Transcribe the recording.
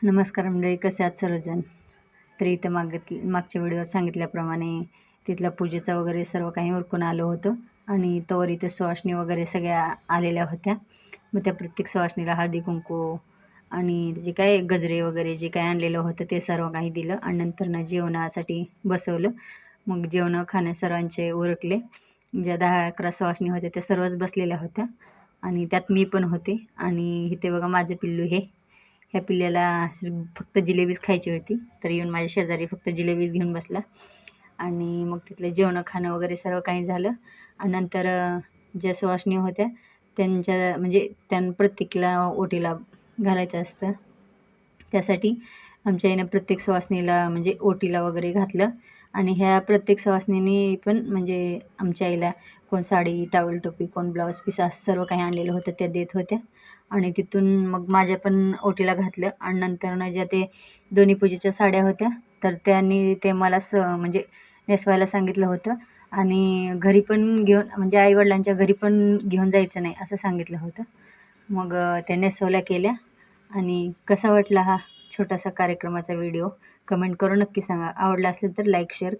नमस्कार मंडळी, कसे आहात सर्वजण. तर इथं मागच्या व्हिडिओत सांगितल्याप्रमाणे तिथल्या पूजेचा वगैरे सर्व काही उरकून आलो होतो आणि तोवर इथे सुवासिनी वगैरे सगळ्या आलेल्या होत्या. मग त्या प्रत्येक सुवासिनीला हळदी कुंकू आणि जे काय गजरे वगैरे जे काही आणलेलं होतं ते सर्व काही दिलं आणि नंतर जेवणासाठी बसवलं. मग जेवण खाणं सर्वांचे उरकले. ज्या 10-11 सुवासिनी होत्या त्या सर्वच बसलेल्या होत्या आणि त्यात मी पण होते. आणि इथे बघा माझं पिल्लू हे. ह्या पिल्ल्याला फक्त जिलेबीच खायची होती, तर येऊन माझ्या शेजारी फक्त जिलेबीच घेऊन बसला. आणि मग तिथलं जेवण खाणं वगैरे सर्व काही झालं आणि नंतर ज्या सुवासिनी होत्या त्यांच्या म्हणजे प्रत्येकीला ओटीला घालायचं असतं. त्यासाठी आमच्या आईनं प्रत्येक सुवासिनीला म्हणजे ओटीला वगैरे घातलं आणि ह्या प्रत्येक सुवासिनींनी पण म्हणजे आमच्या आईला कोण साडी, टॉवेल टोपी, कोण ब्लाऊज पीस असं सर्व काही आणलेलं होतं त्या देत होत्या. आणि तिथून मग माझ्या पण ओटीला घातलं आणि नंतर ज्या ते दोन्ही पूजेच्या साड्या होत्या तर त्यांनी ते मला म्हणजे नेसवायला सांगितलं होतं आणि घरी पण घेऊन म्हणजे आईवडिलांच्या घरी पण घेऊन जायचं नाही असं सांगितलं होतं. मग त्या नेसवल्या केल्या. आणि कसा वाटला हा छोटासा कार्यक्रमाचा व्हिडिओ कमेंट करून नक्की सांगा. आवडला असेल तर लाईक शेअर